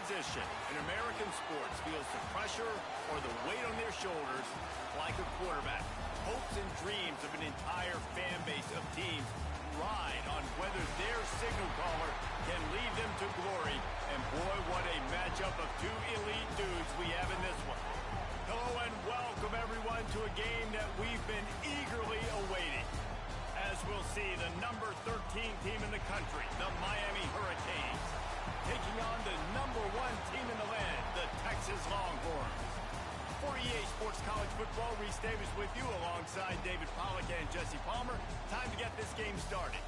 position in American sports feels the pressure or the weight on their shoulders like a quarterback. Hopes and dreams of an entire fan base of teams ride on whether their signal caller can lead them to glory. And boy, what a matchup of two elite dudes we have in this one. Hello and welcome everyone to a game that we've been eagerly awaiting. As we'll see, the number 13 team in the country, the Miami Hurricanes, taking on the number 1 team in the land, the Texas Longhorns. For EA Sports College Football, Reese Davis with you alongside David Pollack and Jesse Palmer. Time to get this game started.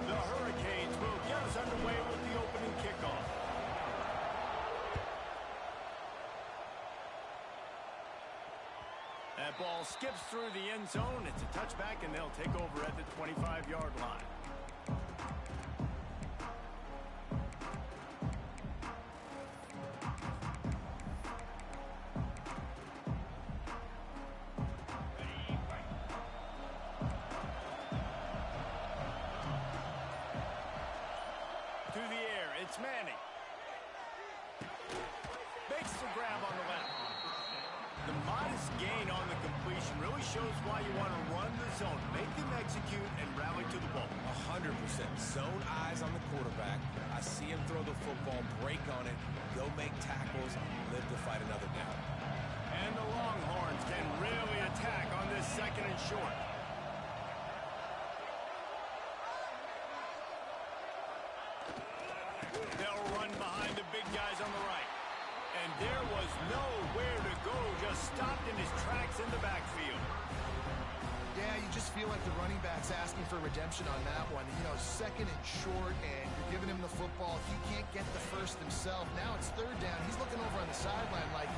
The Hurricanes will get us underway with the opening kickoff. That ball skips through the end zone. It's a touchback, and they'll take over at the 25-yard line. To the air, it's Manning. Makes the grab on the left. The modest gain on the completion really shows why you want to run the zone. Make them execute and rally to the ball. 100%. Zone eyes on the quarterback. I see him throw the football, break on it, go make tackles, live to fight another down. And the Longhorns can really attack on this second and short. They'll run behind the big guys on the right. And there was nowhere to go, just stopped in his tracks in the backfield. Yeah, you just feel like the running back's asking for redemption on that one. You know, second and short, and you're giving him the football. He can't get the first himself. Now it's third down. He's looking over on the sideline like,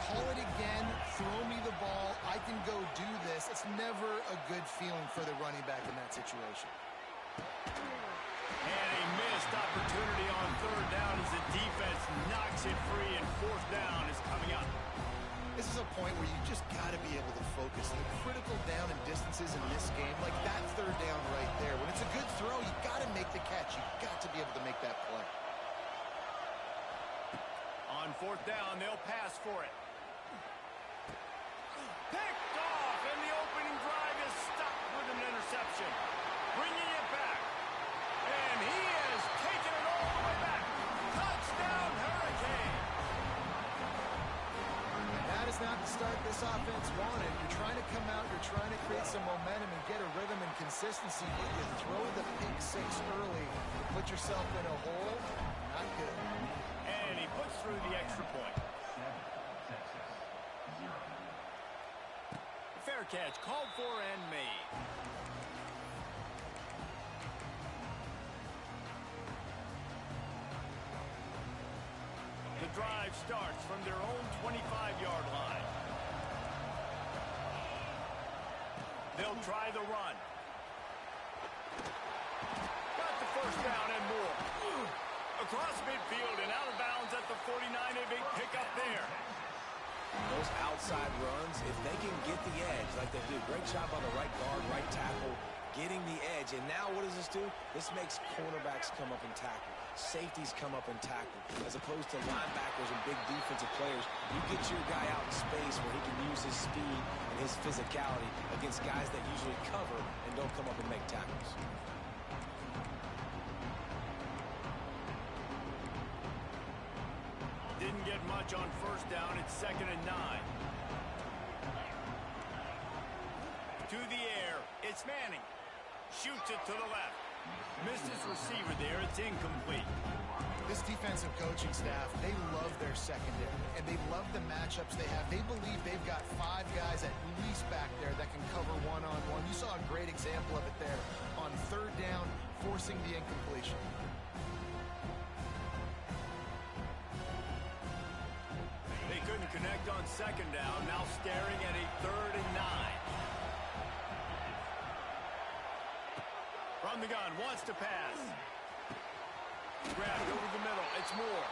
call it again, throw me the ball, I can go do this. It's never a good feeling for the running back in that situation. And a missed opportunity on third down as the defense knocks it free, and fourth down is coming up. This is a point where you just got to be able to focus. The critical down and distances in this game, like that third down right there. When it's a good throw, you got to make the catch. You got to be able to make that play. On fourth down, they'll pass for it. Picked off, and the opening drive is stopped with an interception. Bringing it back. And he has taken it all the way back. Touchdown, Hurricane. That is not the start this offense wanted. You're trying to come out, you're trying to create some momentum and get a rhythm and consistency. But you throw the pick six early, you put yourself in a hole, not good. And he puts through the extra point. Fair catch, called for and made. The drive starts from their own 25-yard line. They'll try the run. Got the first down and more. Across midfield and out of bounds at the 49. A big pickup there. Those outside runs, if they can get the edge like they do, great job on the right guard, right tackle, getting the edge. And now what does this do? This makes cornerbacks come up and tackle. Safeties come up and tackle. As opposed to linebackers and big defensive players, you get your guy out in space where he can use his speed and his physicality against guys that usually cover and don't come up and make tackles. Didn't get much on first down. It's 2nd and 9. To the air. It's Manning. Shoots it to the left. Missed his receiver there. It's incomplete. This defensive coaching staff, they love their secondary, and they love the matchups they have. They believe they've got 5 guys at least back there that can cover one-on-one. You saw a great example of it there on third down, forcing the incompletion. They couldn't connect on second down. Now staring at a 3rd and 9. From the gun, wants to pass. Grabbed over the middle. It's Moore.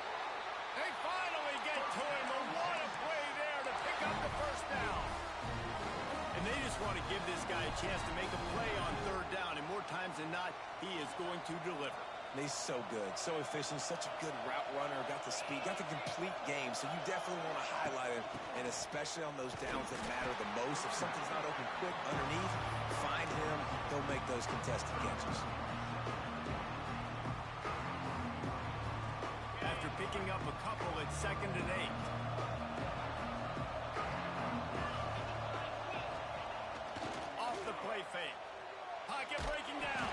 They finally get to him, but what a play there to pick up the first down. And they just want to give this guy a chance to make a play on third down, and more times than not, he is going to deliver. And he's so good, so efficient, such a good route runner, got the speed, got the complete game, so you definitely want to highlight him, and especially on those downs that matter the most. If something's not open quick underneath, find him, he'll make those contested catches. After picking up a couple, it's 2nd and 8. Off the play fake. Pocket breaking down.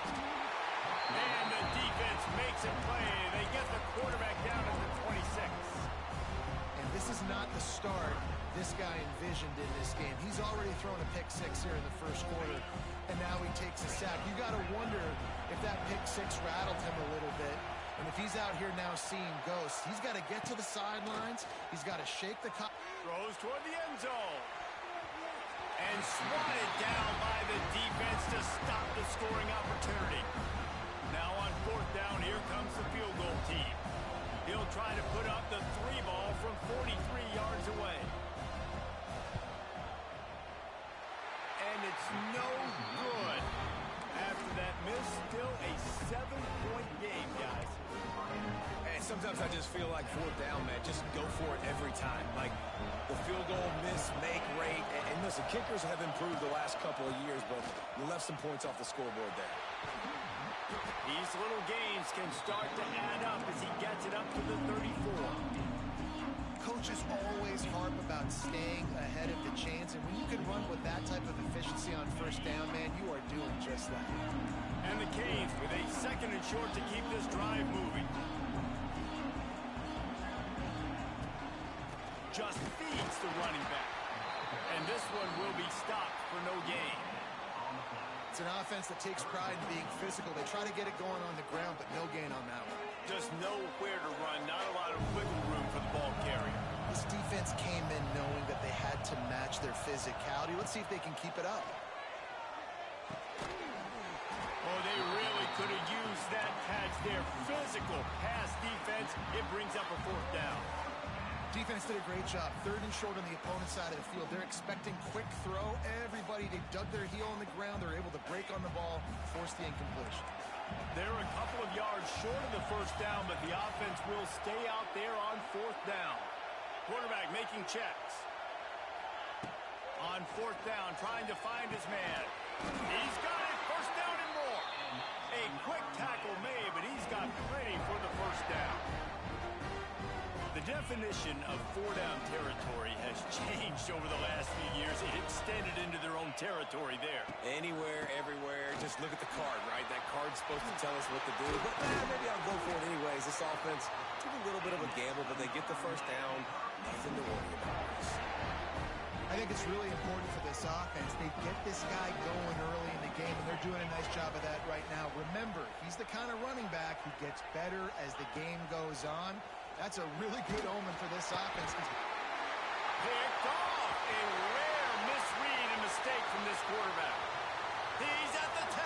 And the defense makes a play. They get the quarterback down at the 26. And this is not the start this guy envisioned in this game. He's already thrown a pick six here in the first quarter, and now he takes a sack. You got to wonder if that pick six rattled him a little bit. And if he's out here now seeing ghosts, he's got to get to the sidelines. He's got to shake the cup. Throws toward the end zone. And swatted down by the defense to stop the scoring opportunity. Now on 4th down, here comes the field goal team. He'll try to put up the 3 ball from 43 yards away. And it's no good. After that miss, still a 7-point game, guys. And sometimes I just feel like 4th down, man, just go for it every time. Like the field goal, miss, make rate. And listen, kickers have improved the last couple of years, but you left some points off the scoreboard there. These little gains can start to add up as he gets it up to the 34. Coaches always harp about staying ahead of the chains, and when you can run with that type of efficiency on 1st down, man, you are doing just that. And the Canes with a 2nd and short to keep this drive moving. Just feeds the running back. And this one will be stopped for no gain. It's an offense that takes pride in being physical. They try to get it going on the ground, but no gain on that one. Just nowhere to run, not a lot of wiggle room for the ball carrier. This defense came in knowing that they had to match their physicality. Let's see if they can keep it up. Oh, they really could have used that catch there. Physical pass defense. It brings up a 4th down. Defense did a great job. 3rd and short on the opponent's side of the field. They're expecting quick throw. Everybody, they dug their heel on the ground. They're able to break on the ball, force the incompletion. They're a couple of yards short of the 1st down, but the offense will stay out there on 4th down. Quarterback making checks. On 4th down, trying to find his man. He's got it. 1st down and more. A quick tackle made, but he's got plenty for the 1st down. The definition of 4-down territory has changed over the last few years. It extended into their own territory there. Anywhere, everywhere, just look at the card, right? That card's supposed to tell us what to do, but maybe I'll go for it anyways. This offense took a little bit of a gamble, but they get the 1st down. Nothing to worry about. I think it's really important for this offense. They get this guy going early in the game, and they're doing a nice job of that right now. Remember, he's the kind of running back who gets better as the game goes on. That's a really good omen for this offense. Picked off. A rare misread and mistake from this quarterback. He's at the 10.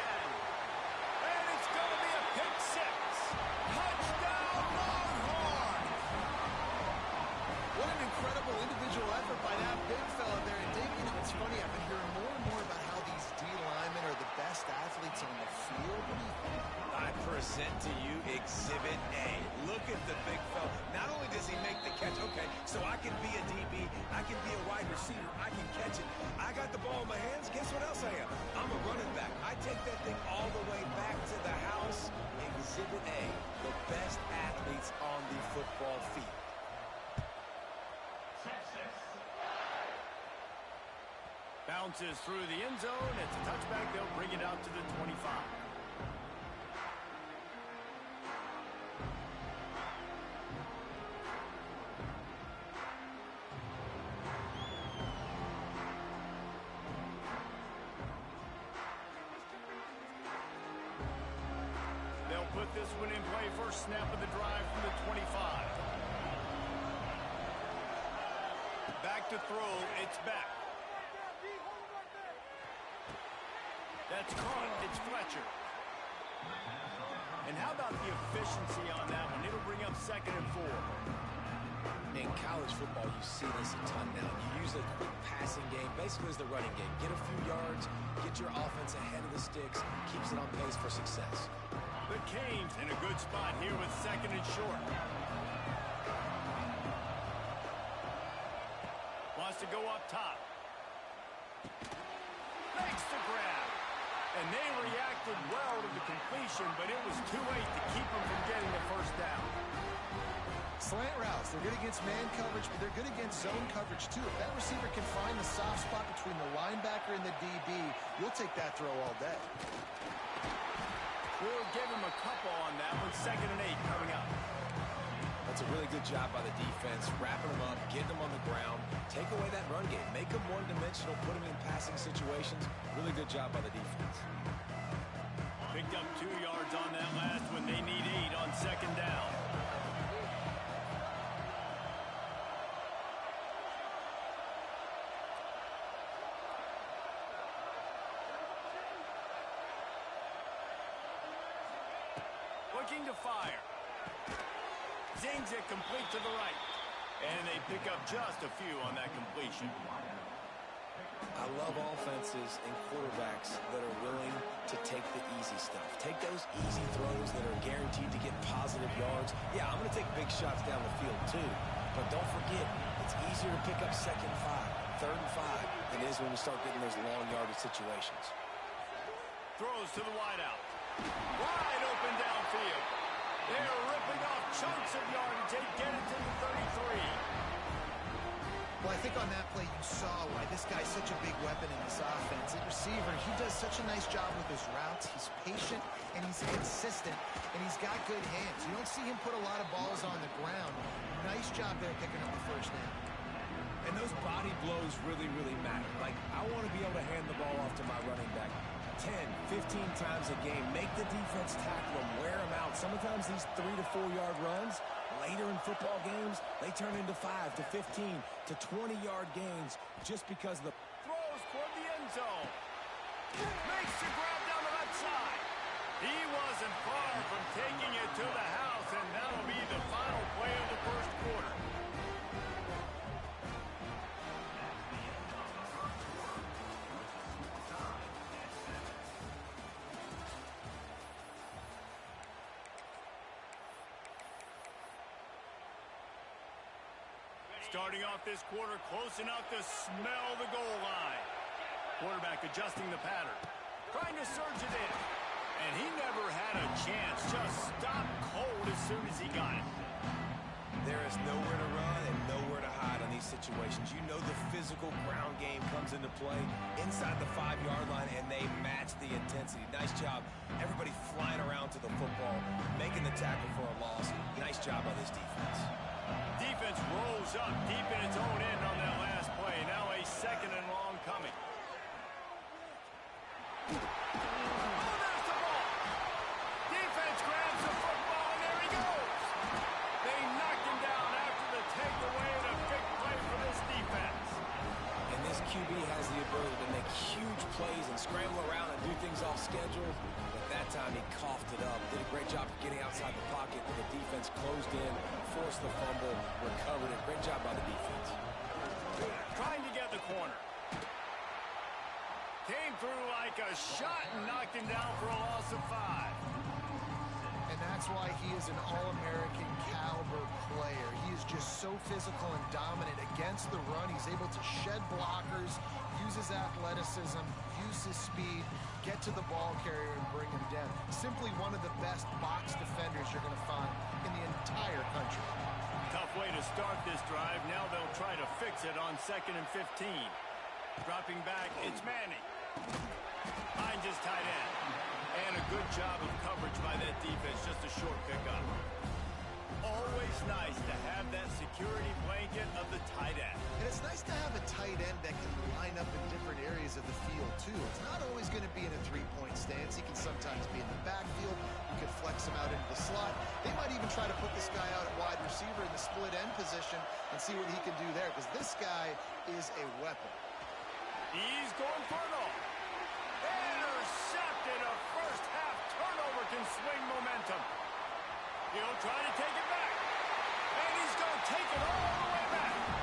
And it's going to be a pick 6. Touchdown, Longhorns! What an incredible individual effort by that big fella there. And Dave, you know, it's funny, I've been hearing more and more about how these D linemen are the best athletes on the field. What do you think? I present to you Exhibit A. Look at the big fella. Not only does he make the catch, okay, so I can be a DB, I can be a wide receiver, I can catch it. I got the ball in my hands, guess what else I am? I'm a running back. I take that thing all the way back to the house. Exhibit A, the best athletes on the football field. Bounces through the end zone. It's a touchback. They'll bring it out to the 25. They'll put this one in play. First snap of the drive from the 25. Back to throw. It's back. That's caught. It's Fletcher. And how about the efficiency on that one? It'll bring up 2nd and 4. football, you see this a ton now. You use a quick passing game, basically as the running game. Get a few yards, get your offense ahead of the sticks, keeps it on pace for success. The Canes in a good spot here with second and short. Wants to go up top. Makes the grab. And they reacted well to the completion, but it was too late to keep them from getting the first down. Slant routes, they're good against man coverage, but they're good against zone coverage too. If that receiver can find the soft spot between the linebacker and the DB, you'll take that throw all day. We'll give him a couple on that one. 2nd and 8 coming up. That's a really good job by the defense, wrapping them up, getting them on the ground, take away that run game, make them one-dimensional, put them in passing situations. Really good job by the defense. Picked up 2 yards on that last one. They need 8 on 2nd down. Looking to fire. Zings it complete to the right. And they pick up just a few on that completion. I love offenses and quarterbacks that are willing to take the easy stuff. Take those easy throws that are guaranteed to get positive yards. Yeah, I'm going to take big shots down the field too. But don't forget, it's easier to pick up 2nd and 5, 3rd and 5 than it is when we start getting those long yardage situations. Throws to the wideout. Wide open downfield. They're ripping off chunks of yardage. They get it to the 33. Well, I think on that play you saw why this guy's such a big weapon in this offense. At receiver, he does such a nice job with his routes. He's patient, and he's consistent, and he's got good hands. You don't see him put a lot of balls on the ground. Nice job there picking up the first down. And those body blows really, really matter. Like, I want to be able to hand the ball off to my running back 10, 15 times a game. Make the defense tackle them, wear them out. Sometimes these 3 to 4 yard runs, later in football games, they turn into 5 to 15 to 20 yard gains just because the throws toward the end zone. Makes the grab down the left side. He wasn't far from taking it to the house, and that'll be the final play of the first quarter. Starting off this quarter close enough to smell the goal line. Quarterback adjusting the pattern. Trying to surge it in. And he never had a chance. Just stopped cold as soon as he got it. There is nowhere to run and nowhere to hide on these situations. You know the physical ground game comes into play inside the 5 yard line, and they match the intensity. Nice job. Everybody flying around to the football, making the tackle for a loss. Nice job by this defense. Defense rolls up deep in its own end on that last play. Now a 2nd and long coming. Oh, there's the ball. Defense grabs the football, and there he goes. They knocked him down after the takeaway, and a big play for this defense. And this QB has the ability to make huge plays and scramble around and do things off schedule. But that time he coughed it up. Did a great job of getting outside the pocket, and the defense closed in, forced the fumble, recovered it. Great job by the defense. Trying to get the corner. Came through like a shot and knocked him down for a loss of 5. And that's why he is an All-American caliber player. He is just so physical and dominant against the run. He's able to shed blockers, use his athleticism, use his speed, get to the ball carrier and bring him down. Simply one of the best box defenders you're going to find in the entire country. Tough way to start this drive. Now they'll try to fix it on 2nd and 15. Dropping back, it's Manning. Finds his tight end. And a good job of coverage by that defense. Just a short pickup. Always nice to have that security blanket of the tight end. And it's nice to have a tight end that can line up in different areas of the field, too. It's not always going to be in a three-point stance. He can sometimes be in the backfield. You can flex him out into the slot. They might even try to put this guy out at wide receiver in the split end position and see what he can do there, because this guy is a weapon. He's going for it all. Intercepted. A first-half turnover can swing momentum. He'll try to take it back. And he's going to take it all the way back.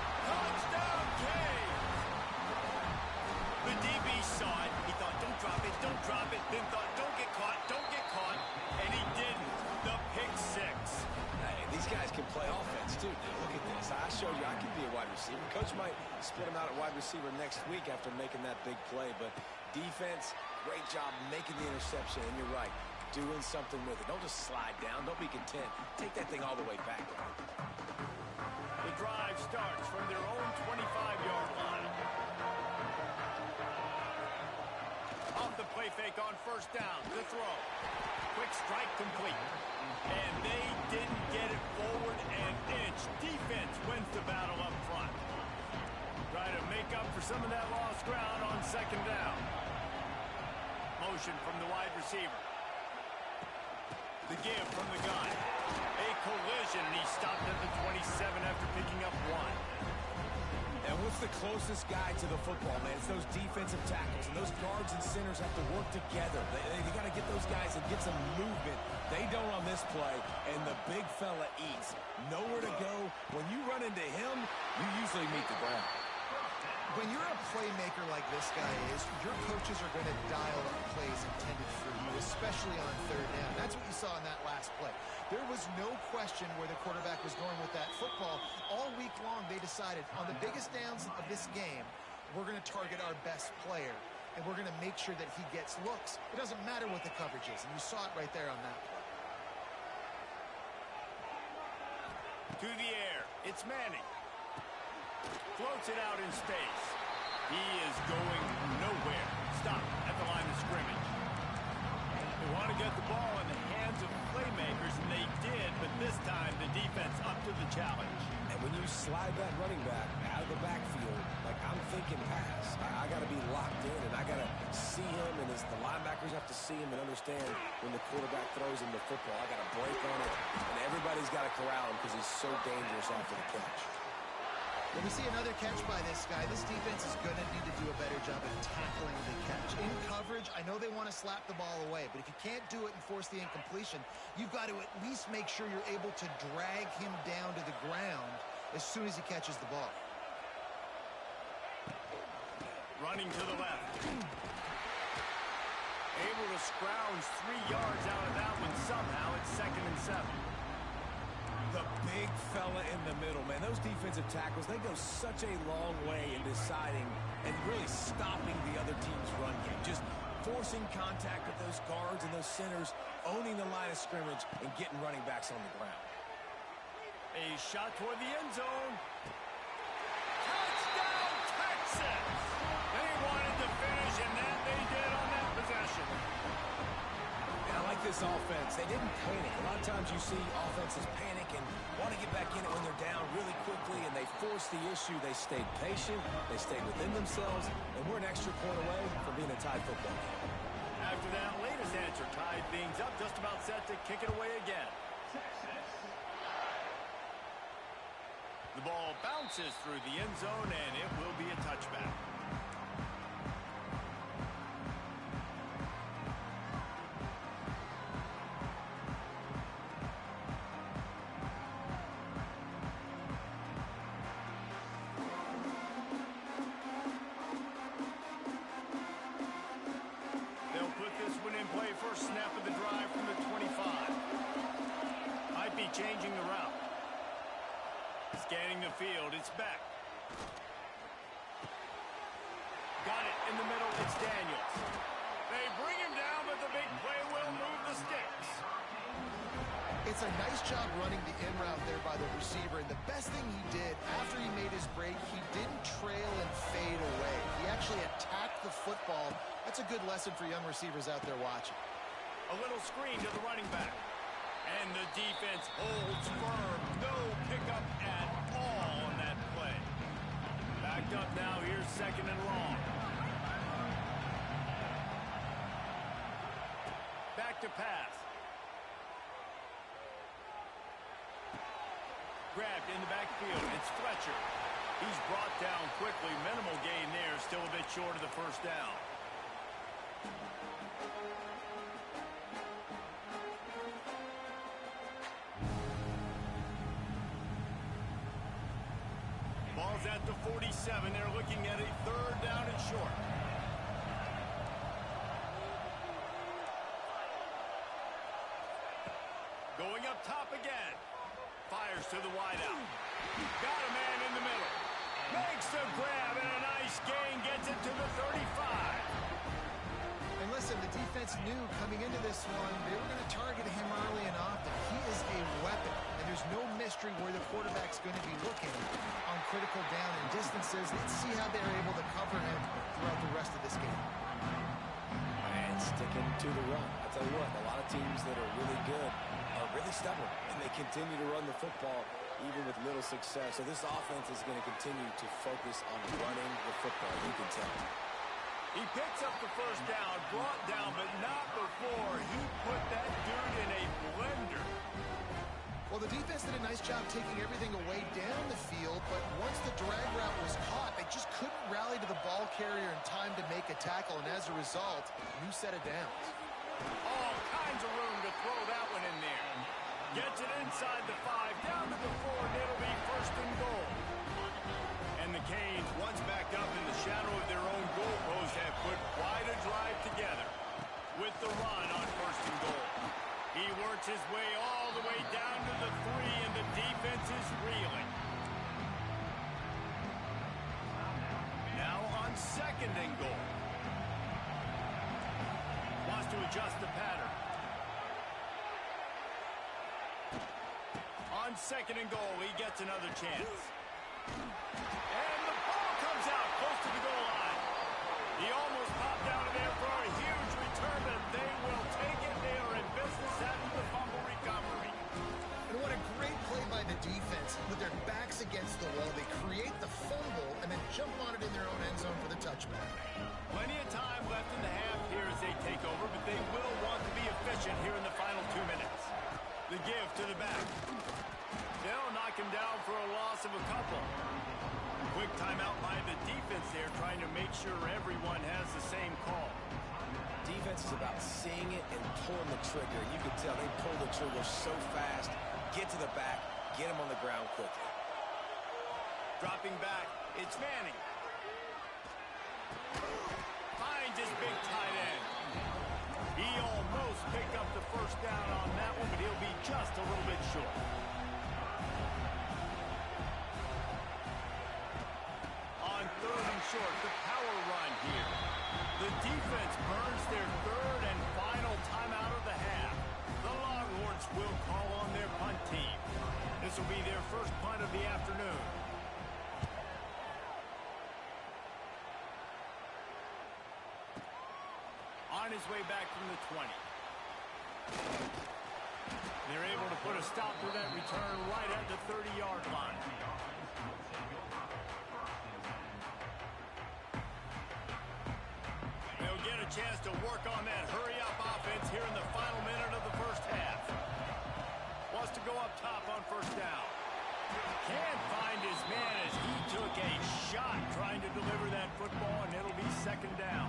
play offense, too. Now, look at this. I showed you I can be a wide receiver. Coach might split him out at wide receiver next week after making that big play. But defense, great job making the interception. And you're right, doing something with it. Don't just slide down. Don't be content. Take that thing all the way back. The drive starts from their own 25-yard line. Off the play fake on first down. The throw. Quick strike complete. And they didn't get it forward an inch. Defense wins the battle up front. Try to make up for some of that lost ground on second down. Motion from the wide receiver. The give from the gun. A collision, and he stopped at the 27 after picking up one. And what's the closest guy to the football, man? It's those defensive tackles. And those guards and centers have to work together. They got to get those guys and get some movement. They don't on this play, and the big fella eats. Nowhere to go. When you run into him, you usually meet the ground. When you're a playmaker like this guy is, your coaches are going to dial up plays intended for you, especially on third down. That's what you saw in that last play. There was no question where the quarterback was going with that football. All week long, they decided on the biggest downs of this game, we're going to target our best player, and we're going to make sure that he gets looks. It doesn't matter what the coverage is, and you saw it right there on that play. To the air, it's Manning. Floats it out in space. He is going nowhere. Stop at the line of scrimmage. They want to get the ball in the hands of playmakers, and they did, but this time the defense up to the challenge. And when you slide that running back out of the backfield, like I'm thinking pass, I got to be locked in, and I got to see him, and as the linebackers have to see him and understand when the quarterback throws him the football, I got to break on it, and everybody's got to corral him because he's so dangerous after the catch. When we see another catch by this guy, this defense is going to need to do a better job of tackling the catch. In coverage, I know they want to slap the ball away, but if you can't do it and force the incompletion, you've got to at least make sure you're able to drag him down to the ground as soon as he catches the ball. Running to the left. Able to scrounge 3 yards out of that one somehow. It's 2nd and 7. The big fella in the middle, man. Those defensive tackles, they go such a long way in deciding and really stopping the other team's run game. Just forcing contact with those guards and those centers, owning the line of scrimmage, and getting running backs on the ground. A shot toward the end zone. Touchdown, Texas! They wanted to finish, and that they did on that possession. And I like this offense. They didn't panic. A lot of times you see offenses panic and want to get back in it when they're down really quickly, and they force the issue. They stayed patient. They stayed within themselves, and we're an extra point away from being a tied football game. After that latest answer, tied things up, just about set to kick it away again. The ball bounces through the end zone, and it will be a touchback. First snap of the drive from the 25. Might be changing the route. Scanning the field, it's Beck. Got it in the middle, it's Daniels. They bring him down, but the big play will move the sticks. It's a nice job running the in route there by the receiver, and the best thing he did after he made his break, he didn't trail and fade away. He actually attacked the football. That's a good lesson for young receivers out there watching. A little screen to the running back. And the defense holds firm. No pickup at all on that play. Backed up now. Here's 2nd and long. Back to pass. Grabbed in the backfield. It's Fletcher. He's brought down quickly. Minimal gain there. Still a bit short of the first down. Ball's at the 47. They're looking at a 3rd down and short. Going up top again. fires to the wideout. Got a man in the middle. Makes the grab and a nice gain. Gets it to the 35. And listen, the defense knew coming into this one, they were going to target him early and often. He is a weapon, and there's no mystery where the quarterback's going to be looking on critical down and distances. Let's see how they're able to cover him throughout the rest of this game. And sticking to the run. I'll tell you what, a lot of teams that are really good are really stubborn, and they continue to run the football even with little success. So this offense is going to continue to focus on running the football, you can tell. He picks up the first down, brought down, but not before he put that dude in a blender. Well, the defense did a nice job taking everything away down the field, but once the drag route was caught, they just couldn't rally to the ball carrier in time to make a tackle, and as a result, new set of downs. All kinds of room to throw that one in there. Gets it inside the 5, down to the 4, and it'll be first and goal. And the Canes, once backed up in the shadow of their own goalpost, have put quite a drive together with the run on first and goal. He works his way all the way down to the 3, and the defense is reeling. Now on second and goal. Wants to adjust the pattern. On second and goal, he gets another chance. And the ball comes out close to the goal line. He almost popped out of there for a huge return, but they will take it. They are in business after the fumble recovery. And what a great play by the defense. With their backs against the wall, they create the fumble and then jump on it in their own end zone for the touchback. Plenty of time left in the half here as they take over, but they will want to be efficient here in the final 2 minutes. The give to the back. They'll knock him down for a loss of a couple. Quick timeout by the defense there, trying to make sure everyone has the same call. Defense is about seeing it and pulling the trigger. You can tell they pull the trigger so fast, get to the back, get him on the ground quickly. Dropping back, it's Manning. Finds his big tight end. He almost picked up the first down on that one, but he'll be just a little bit short. On third and short, the power run here. The defense burns their third and final timeout of the half. The Longhorns will call on their punt team. This will be their first punt of the afternoon. On his way back from the 20. They're able to put a stop to that return right at the 30-yard line. They'll get a chance to work on that hurry-up offense here in the final minute of the first half. Wants to go up top on first down. Can't find his man as he took a shot trying to deliver that football, and it'll be second down.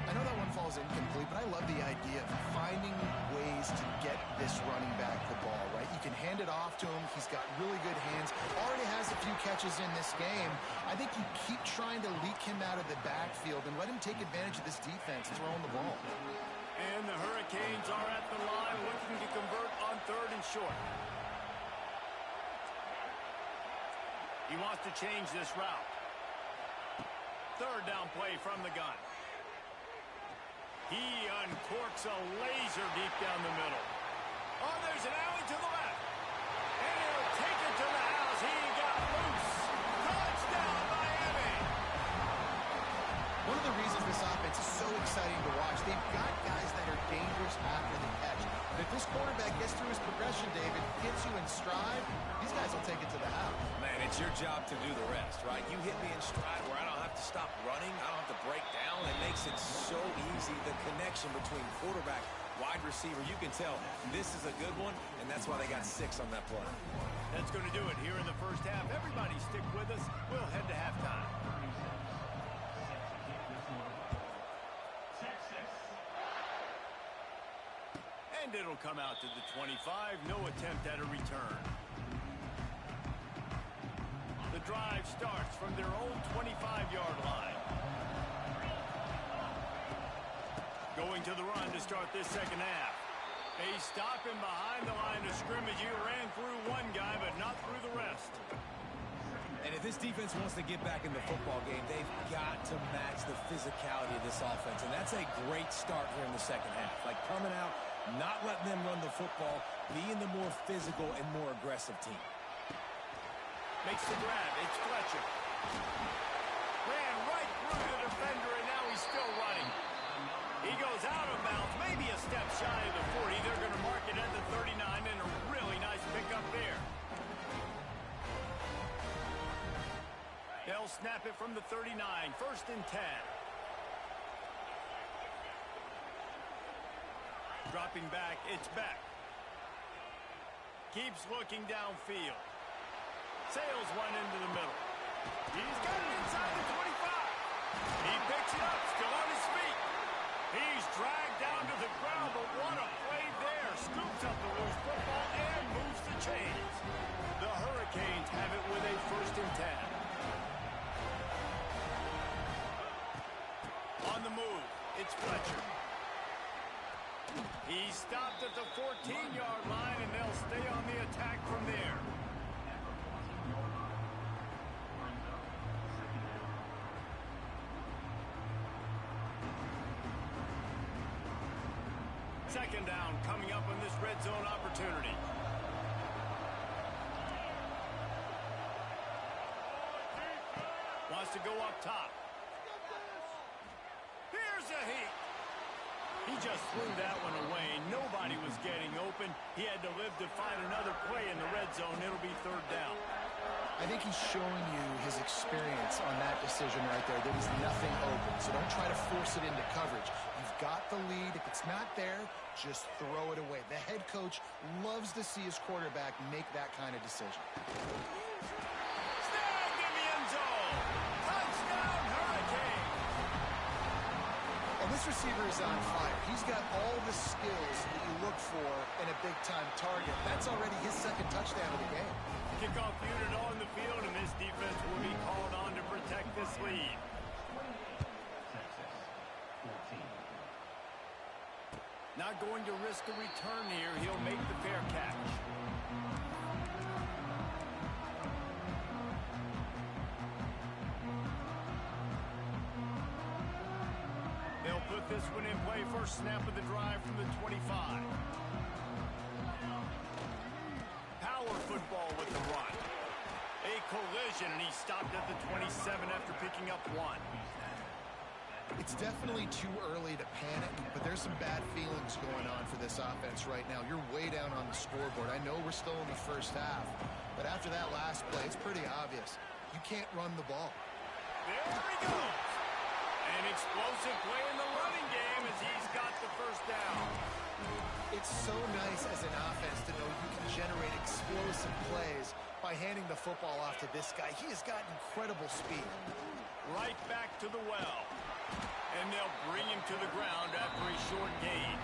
I know that one falls incomplete, but I love the idea of finding ways to get this running back the ball, right? You can hand it off to him. He's got really good hands. Already has a few catches in this game. I think you keep trying to leak him out of the backfield and let him take advantage of this defense throwing the ball. And the Hurricanes are at the line looking to convert on third and short. He wants to change this route. Third down play from the gun. He uncorks a laser deep down the middle. Oh, there's an alley to the left. And he'll take it to the house. He got loose. Touchdown, Miami. One of the reasons this offense is so exciting to watch, they've got guys that are dangerous after the catch. But if this quarterback gets through his progression, David, gets you in stride, these guys will take it to the house. Man, it's your job to do the rest, right? You hit me in stride where I don't have to stop running. I don't have to break down. It makes it so easy. The connection between quarterback, wide receiver, you can tell this is a good one, and that's why they got 6 on that play. That's going to do it here in the first half. Everybody stick with us. We'll head to halftime. And it'll come out to the 25. No attempt at a return. The drive starts from their own 25-yard line. Going to the run to start this second half. They stop him behind the line of scrimmage. He ran through one guy, but not through the rest. And if this defense wants to get back in the football game, they've got to match the physicality of this offense. And that's a great start here in the second half. Like coming out, not letting them run the football, being the more physical and more aggressive team. Makes the grab. It's Fletcher. Ran right through the defender, and now he's still running. He goes out of bounds, maybe a step shy of the 40. They're going to mark it at the 39, and a really nice pickup there. They'll snap it from the 39, 1st and 10. Dropping back, it's Beck. Keeps looking downfield. Sails one into the middle. He's got it inside the 25. He picks it up, still on his feet. He's dragged down to the ground, but what a play there. Scoops up the loose football and moves the chains. The Hurricanes have it with a 1st and 10. On the move, it's Fletcher. He stopped at the 14-yard line, and they'll stay on the attack from there. Second down coming up on this red zone opportunity. Wants to go up top. Here's a heat. He just threw that one away. Nobody was getting open. He had to live to find another play in the red zone. It'll be 3rd down. I think he's showing you his experience on that decision right there. There was nothing open, so don't try to force it into coverage. You've got the lead. If it's not there, just throw it away. The head coach loves to see his quarterback make that kind of decision. Snagged in the end zone. Touchdown, Hurricane. And this receiver is on fire. He's got all the skills that you look for in a big-time target. That's already his 2nd touchdown of the game. Kickoff unit on the field, and this defense will be called on to protect this lead. Not going to risk a return here. He'll make the fair catch. They'll put this one in play. First snap of the drive from the 25. Power football with the run. A collision, and he stopped at the 27 after picking up 1. It's definitely too early to panic, but there's some bad feelings going on for this offense right now. You're way down on the scoreboard. I know we're still in the first half, but after that last play, it's pretty obvious. You can't run the ball. There he goes. An explosive play in the running game as he's got the 1st down. It's so nice as an offense to know you can generate explosive plays by handing the football off to this guy. He has got incredible speed. Right back to the well. And they'll bring him to the ground after a short gain.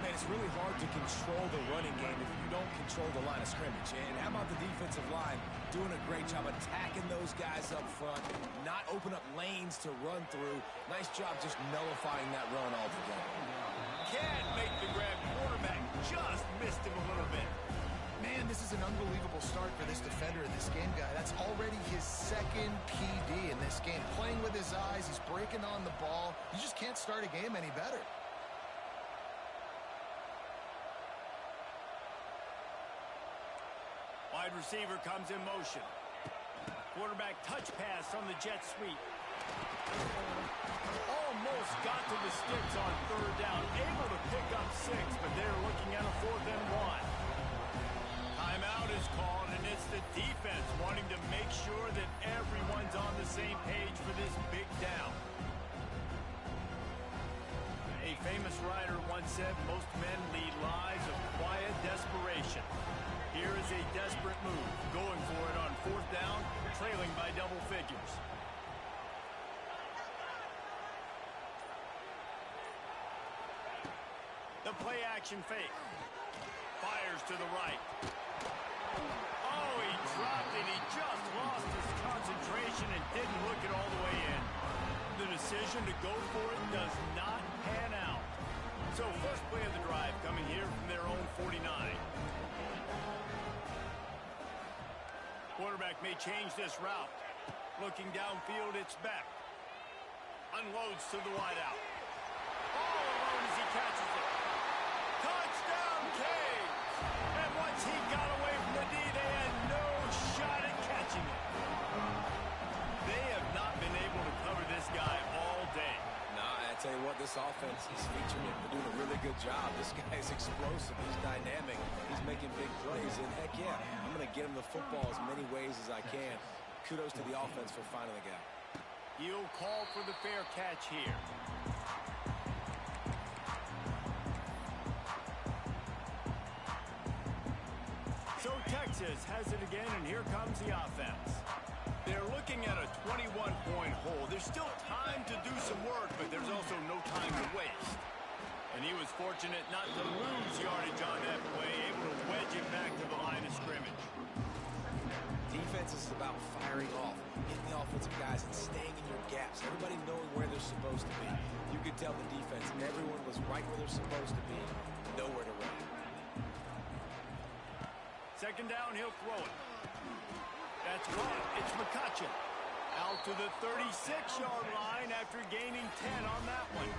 Man, it's really hard to control the running game if you don't control the line of scrimmage. And how about the defensive line doing a great job attacking those guys up front, not open up lanes to run through. Nice job just nullifying that run altogether. Can't make the grab. Quarterback just missed him a little bit. Man, this is an unbelievable start for this defender in this game, guy. That's already his 2nd PD in this game. Playing with his eyes, he's breaking on the ball. You just can't start a game any better. Wide receiver comes in motion. Quarterback touch pass on the jet sweep. Almost got to the sticks on 3rd down. Able to pick up 6, but they're looking at a 4th and 1. Timeout is called, and it's the defense wanting to make sure that everyone's on the same page for this big down. A famous writer once said, most men lead lives of quiet desperation. Here is a desperate move, going for it on 4th down, trailing by double figures. The play action fake. Fires to the right. Oh, he dropped it. He just lost his concentration and didn't look it all the way in. The decision to go for it does not pan out. So first play of the drive coming here from their own 49. Quarterback may change this route. Looking downfield, it's Beck. Unloads to the wideout. All alone as he catches it. Touchdown, Canes! And once he got away from the D, they had no shot at catching it. They have not been able to cover this guy all day. Nah, I tell you what, this offense is featuring him. They're doing a really good job. This guy is explosive. He's dynamic. He's making big plays. And heck yeah, I'm going to get him the football as many ways as I can. Kudos to the offense for finding the gap. He'll call for the fair catch here. So Texas has it again, and here comes the offense. They're looking at a 21-point hole. There's still time to do some work, but there's also no time to waste. And he was fortunate not to lose yardage on that play, able to wedge it back to the line of scrimmage. Defense is about firing off, hitting the offensive guys and staying in your gaps. Everybody knowing where they're supposed to be. You could tell the defense, everyone was right where they're supposed to be. Nowhere to run. Second down, he'll throw it. That's right. It's McCutcheon. Out to the 36-yard line after gaining 10 on that one.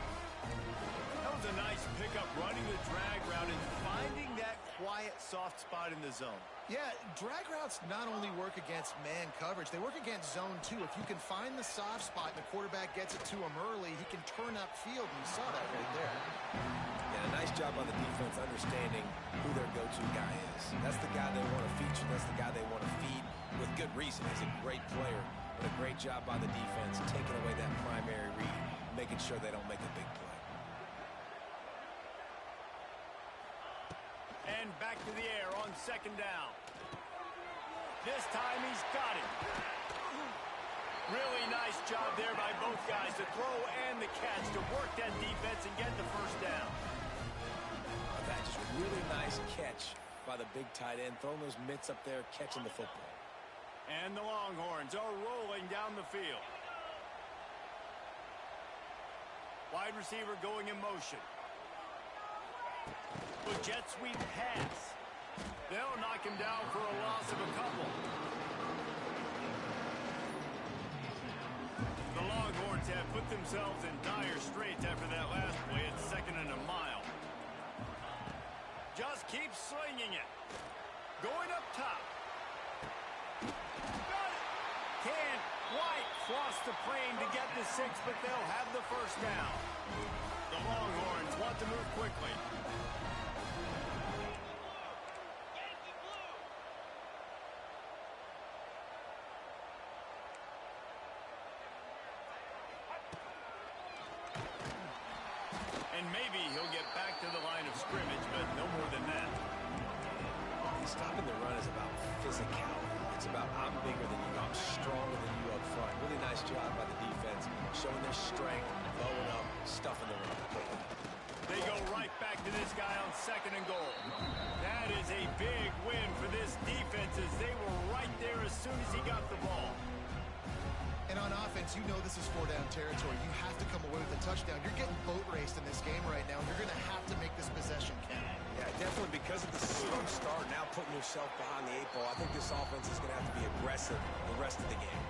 That was a nice pickup, running the drag route and finding that quiet, soft spot in the zone. Yeah, drag routes not only work against man coverage, they work against zone too. If you can find the soft spot and the quarterback gets it to him early, he can turn upfield, and you saw that right there. Yeah, nice job on the defense understanding who their go-to guy is. That's the guy they want to feature. That's the guy they want to feed with good reason. He's a great player, but a great job by the defense taking away that primary read, making sure they don't make a big play. And back to the air on second down. This time he's got it. Really nice job there by both guys, the throw and the catch, to work that defense and get the first down. That just really nice catch by the big tight end, throwing those mitts up there, catching the football. And the Longhorns are rolling down the field. Wide receiver going in motion. The jet sweep pass. They'll knock him down for a loss of a couple. The Longhorns have put themselves in dire straits after that last play. It's second and a mile. Just keep slinging it. Going up top. Got it. Can't quite cross the plane to get the 6, but they'll have the first down. The Longhorns want to move quickly. And maybe he'll get back to the line of scrimmage, but no more than that. Stopping the run is about physicality. It's about I'm bigger than you, I'm stronger than you up front. Really nice job by the defense, showing their strength, blowing up, stuffing the run. They go right back to this guy on second and goal. That is a big win for this defense, as they were right there as soon as he got the ball. And on offense, you know this is 4-down territory. You have to come away with a touchdown. You're getting boat raced in this game right now, and you're going to have to make this possession count. Yeah, definitely because of the slow start, now putting yourself behind the 8 ball. I think this offense is going to have to be aggressive the rest of the game.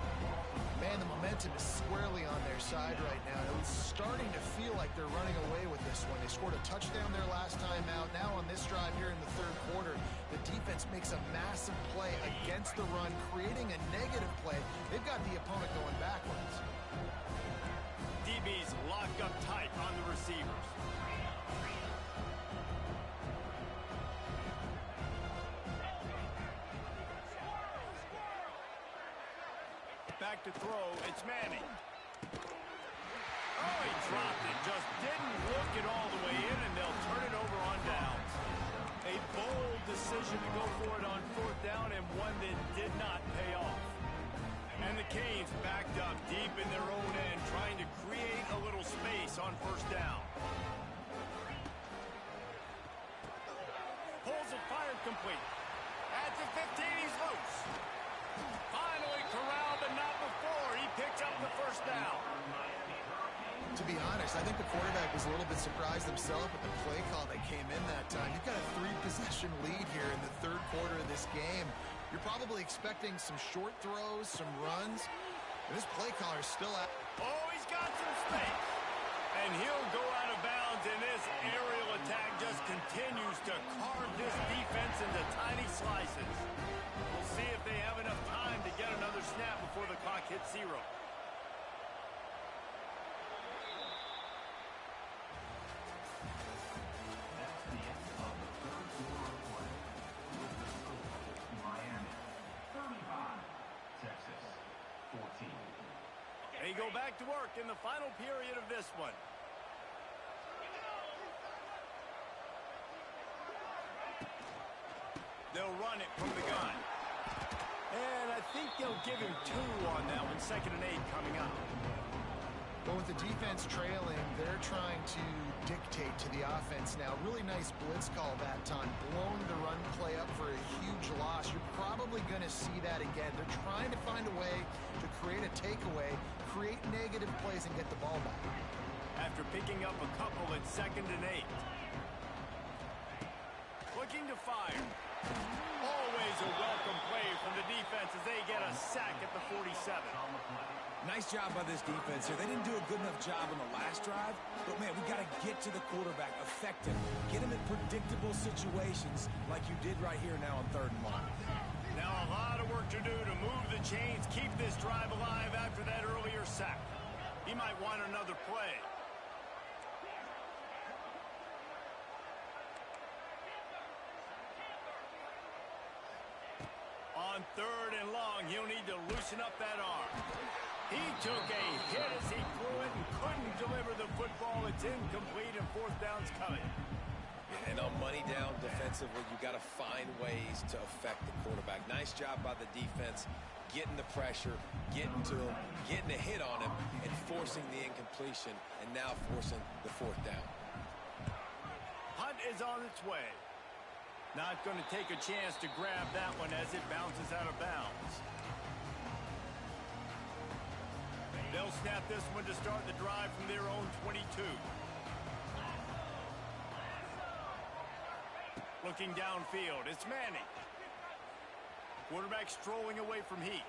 Man, the momentum is squarely on their side right now. It's starting to feel like they're running away with this one. They scored a touchdown their last time out. Now on this drive here in the third quarter, the defense makes a massive play against the run, creating a negative play. They've got the opponent going backwards. DB's locked up tight on the receivers. Back to throw, it's Manning. Oh, he dropped it. Just didn't look it all the way in, and they'll turn it over on downs. A bold decision to go for it on fourth down, and one that did not pay off. And the Canes backed up deep in their own end, trying to create a little space on first down. Pulls it, fired complete. At the 15, he's loose. Finally corralled, but not before. He picks up the first down. To be honest, I think the quarterback was a little bit surprised himself with the play call that came in that time. You've got a 3-possession lead here in the third quarter of this game. You're probably expecting some short throws, some runs. And this play caller is still out. Oh, he's got some space. And he'll go out of bounds, and this aerial attack just continues to carve this defense into tiny slices. We'll see if they have enough time to get another snap before the clock hits 0. They go back to work in the final period of this one. They'll run it from the gun. And I think they'll give him 2 on that one. 2nd and 8 coming up. But with the defense trailing, they're trying to dictate to the offense now. Really nice blitz call that time, blowing the run play up for a huge loss. You're probably going to see that again. They're trying to find a way to create a takeaway, create negative plays, and get the ball back. After picking up a couple at 2nd and 8. Looking to fire. Always a welcome play from the defense as they get a sack at the 47. Nice job by this defense here. They didn't do a good enough job on the last drive, but, man, we got to get to the quarterback, affect him, get him in predictable situations like you did right here now on 3rd and 1. Now a lot of work to do to move the chains, keep this drive alive after that earlier sack. He might want another play. On 3rd and long, he'll need to loosen up that arm. He took a hit as he threw it and couldn't deliver the football. It's incomplete and 4th down's coming. And on money down defensively, you got to find ways to affect the quarterback. Nice job by the defense, getting the pressure, getting to him, getting a hit on him, and forcing the incompletion, and now forcing the 4th down. Hunt is on its way. Not going to take a chance to grab that one as it bounces out of bounds. They'll snap this one to start the drive from their own 22. Looking downfield, it's Manning. Quarterback strolling away from Heath.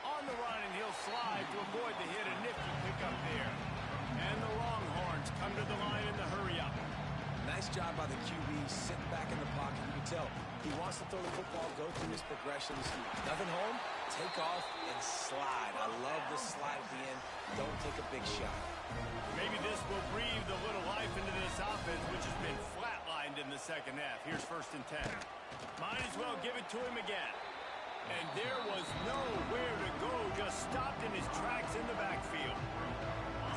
On the run, and he'll slide to avoid the hit. A nifty pickup there. And the Longhorns come to the line in the hurry-up. Nice job by the QB, sitting back in the pocket. You can tell he wants to throw the football, go through his progressions. Nothing home, take off, and slide. I love the slide at the end. Don't take a big shot. Maybe this will breathe a little life into this offense, which has been flatlined in the 2nd half. Here's 1st and 10. Might as well give it to him again. And there was nowhere to go, just stopped in his tracks in the backfield.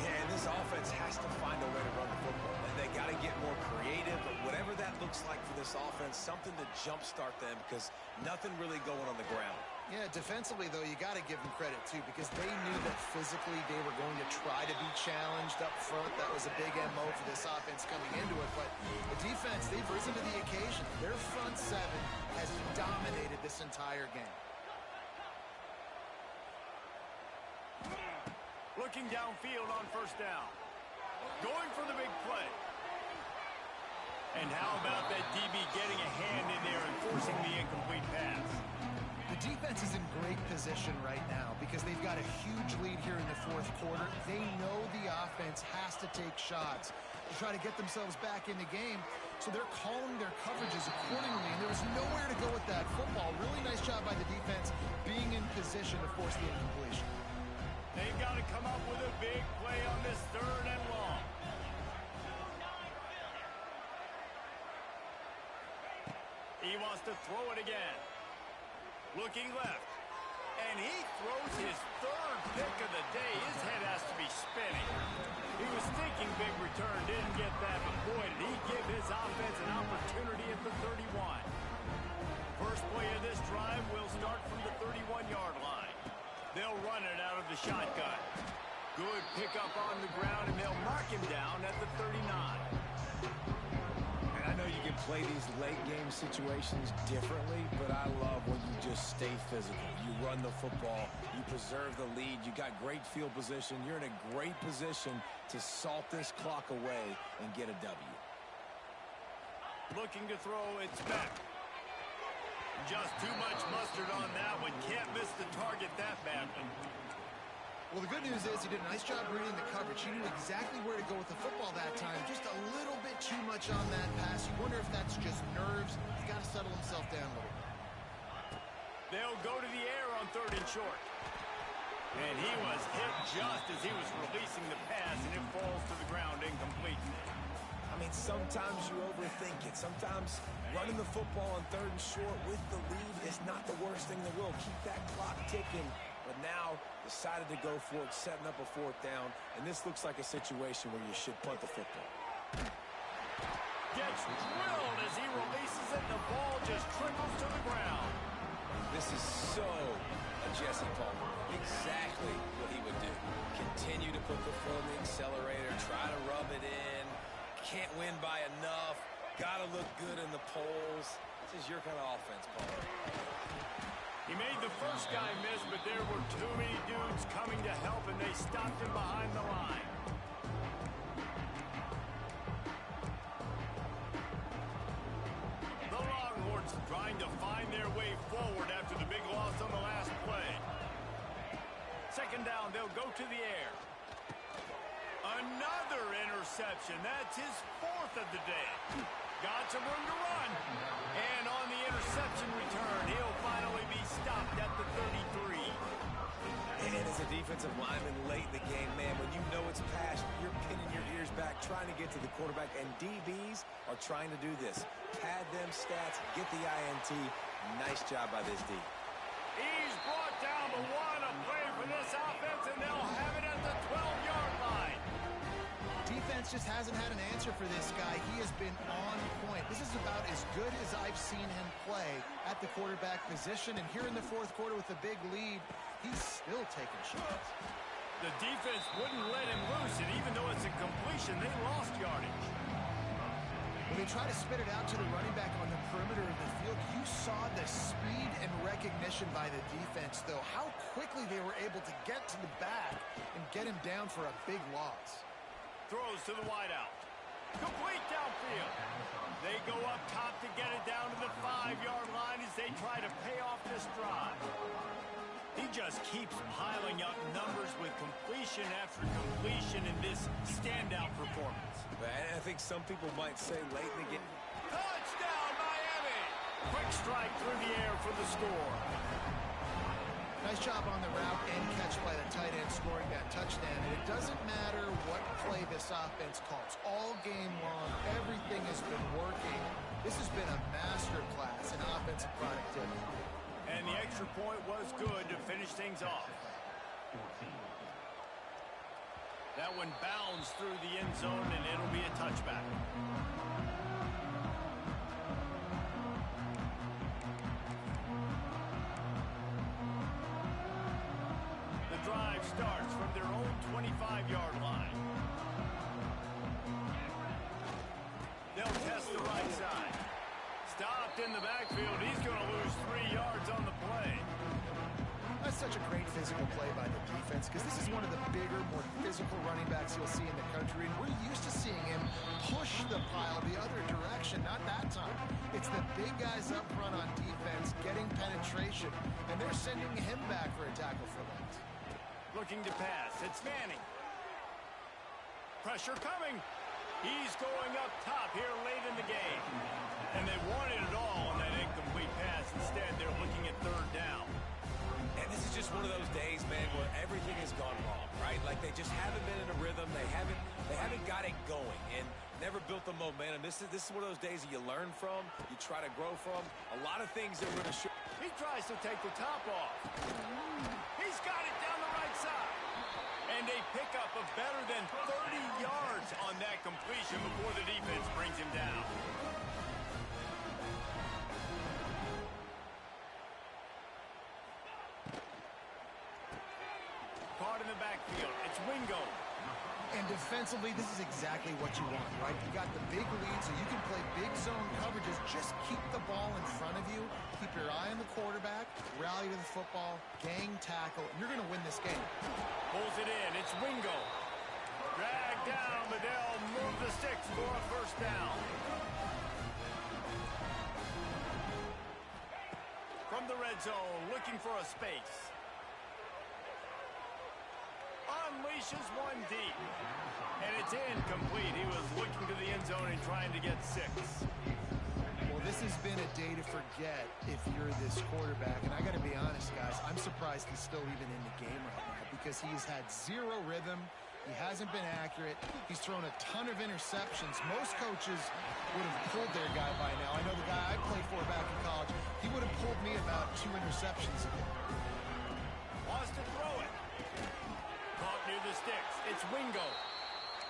Yeah, and this offense has to find a way to run the football. They got to get more creative, but whatever that looks like for this offense, something to jumpstart them because nothing really going on the ground. Yeah, defensively, though, you got to give them credit, too, because they knew that physically they were going to try to be challenged up front. That was a big MO for this offense coming into it. But the defense, they've risen to the occasion. Their front 7 has dominated this entire game. Looking downfield on 1st down. Going for the big play. And how about that DB getting a hand in there and forcing the incomplete pass? The defense is in great position right now because they've got a huge lead here in the 4th quarter. They know the offense has to take shots to try to get themselves back in the game, so they're calling their coverages accordingly, and there was nowhere to go with that football. Really nice job by the defense being in position to force the incompletion. They've got to come up with a big play on this 3rd and long. He wants to throw it again. Looking left. And he throws his 3rd pick of the day. His head has to be spinning. He was thinking big return, didn't get that, but boy, did he give his offense an opportunity at the 31. First play of this drive will start from the 31-yard line. They'll run it out of the shotgun. Good pickup on the ground, and they'll mark him down at the 39. And I know you can play these late game situations differently, but I love when you just stay physical. You run the football. You preserve the lead. You got great field position. You're in a great position to salt this clock away and get a W. Looking to throw, it's back. Just too much mustard on that one. Can't miss the target that badly. Well, the good news is he did a nice job reading the coverage. He knew exactly where to go with the football that time. Just a little bit too much on that pass. You wonder if that's just nerves. He's got to settle himself down a little bit. They'll go to the air on 3rd and short. And he was hit just as he was releasing the pass, and it falls to the ground incomplete. I mean, sometimes you overthink it. Sometimes running the football on 3rd and short with the lead is not the worst thing in the world. Keep that clock ticking. But now decided to go for it, setting up a 4th down. And this looks like a situation where you should punt the football. Gets drilled as he releases it, and the ball just trickles to the ground. This is so a Jesse Palmer. Exactly what he would do. Continue to put the foot on the accelerator, try to rub it in. Can't win by enough. Got to look good in the polls. This is your kind of offense, Palmer. He made the first guy miss, but there were too many dudes coming to help, and they stopped him behind the line. The Longhorns trying to find their way forward after the big loss on the last play. 2nd down, they'll go to the air. Another interception. That's his 4th of the day. Got some room to run. And on the interception return, he'll finally be stopped at the 33. And as a defensive lineman late in the game, man, when you know it's past, you're pinning your ears back, trying to get to the quarterback. And DBs are trying to do this. Pad them stats, get the INT. Nice job by this D. He's brought down the one. A play for this offense, and they'll have it at the 12-yard line. Defense just hasn't had an answer for this guy. He has been on point. This is about as good as I've seen him play at the quarterback position. And here in the 4th quarter with a big lead, he's still taking shots. The defense wouldn't let him loose, and even though it's a completion, they lost yardage. When they try to spit it out to the running back on the perimeter of the field, you saw the speed and recognition by the defense, though. How quickly they were able to get to the back and get him down for a big loss. Throws to the wideout. Complete downfield. They go up top to get it down to the 5-yard line as they try to pay off this drive. He just keeps piling up numbers with completion after completion in this standout performance. I think some people might say late in the game. Touchdown, Miami! Quick strike through the air for the score. Nice job on the route and catch by the tight end scoring that touchdown. And it doesn't matter what play this offense calls. All game long, everything has been working. This has been a masterclass in offensive productivity. And the extra point was good to finish things off. That one bounds through the end zone, and it'll be a touchback. The drive starts from their own 25-yard line. They'll test the right side. Stopped in the backfield. He's going to lose 3 yards on the play. That's such a great physical play by the defense because this is one of the bigger, more physical running backs you'll see in the country. And we're used to seeing him push the pile the other direction. Not that time. It's the big guys up front on defense getting penetration, and they're sending him back for a tackle for that. Looking to pass. It's Manning. Pressure coming. He's going up top here late in the game. And they wanted it all on that incomplete pass. Instead, they're looking at 3rd down. And this is just one of those days, man, where everything has gone wrong, right? Like they just haven't been in a rhythm. They haven't got it going and never built the momentum. This is one of those days that you learn from, you try to grow from. A lot of things that we're going to show. He tries to take the top off. He's got it down the right side. And a pickup of better than 30 yards on that completion before the defense brings him down. Caught in the backfield. It's Wingo. And defensively, this is exactly what you want, right? You got the big lead, so you can play big zone coverages. Just keep the ball in front of you. Keep your eye on the quarterback. rally to the football, gang tackle, and you're going to win this game. Pulls it in. It's Wingo. Dragged down, but they'll move the sticks for a first down. From the red zone, looking for a space. Unleashes one deep. And it's incomplete. He was looking to the end zone and trying to get 6. Well, this has been a day to forget if you're this quarterback. And I got to be honest, guys, I'm surprised he's still even in the game right now because he's had 0 rhythm. He hasn't been accurate. He's thrown a ton of interceptions. Most coaches would have pulled their guy by now. I know the guy I played for back in college, he would have pulled me about 2 interceptions ago. Wants to throw it. Caught near the sticks. It's Wingo.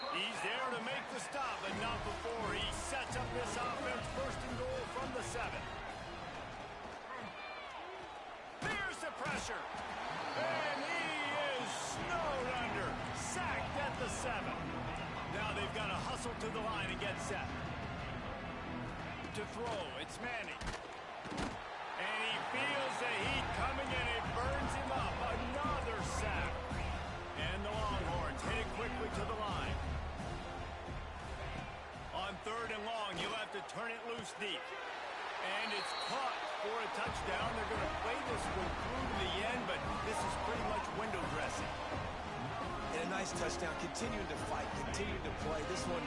He's there to make the stop, but not before he sets up this offense. First and goal from the 7. There's the pressure. And he is snowed under. Sacked at the 7. Now they've got to hustle to the line and get set. To throw, it's Manning. And he feels the heat coming and it burns him up. Another sack. And the Longhorns hit it quickly to the line. On 3rd and long, you'll have to turn it loose deep. And it's caught for a touchdown. They're going to play this one through to the end, but this is pretty much window dressing. And a nice touchdown, continuing to fight, continuing to play. This one,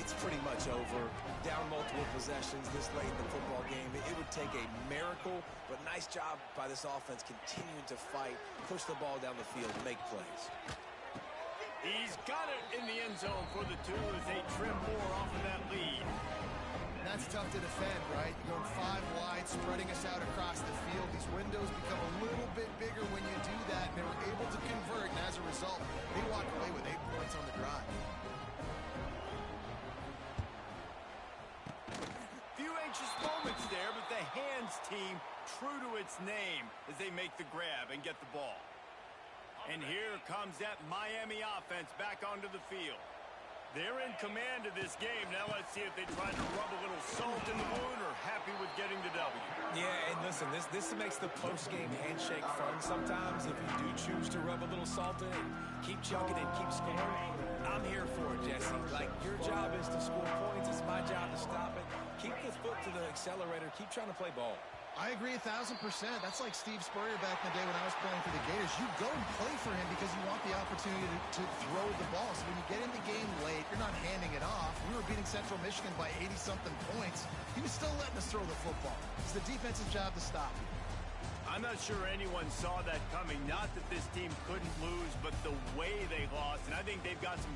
it's pretty much over. Down multiple possessions this late in the football game. It would take a miracle, but nice job by this offense continuing to fight, push the ball down the field, make plays. He's got it in the end zone for the 2 as they trim more off of that lead. And that's tough to defend, right? You're going 5 wide, spreading us out across the field. These windows become a little bit bigger when you do that, and they were able to convert, and as a result, they walk away with 8 points on the drive. Few anxious moments there, but the hands team true to its name as they make the grab and get the ball. And here comes that Miami offense back onto the field. They're in command of this game. Now let's see if they try to rub a little salt in the wound or happy with getting the W. Yeah, and listen, this makes the post-game handshake fun sometimes if you do choose to rub a little salt in it. Keep chucking and keep scoring. I'm here for it, Jesse. Like, your job is to score points. It's my job to stop it. Keep the foot to the accelerator. Keep trying to play ball. I agree 1,000%. That's like Steve Spurrier back in the day when I was playing for the Gators. You go and play for him because you want the opportunity to throw the ball. So when you get in the game late, you're not handing it off. We were beating Central Michigan by 80-something points. He was still letting us throw the football. It's the defensive job to stop you. I'm not sure anyone saw that coming. Not that this team couldn't lose, but the way they lost. And I think they've got some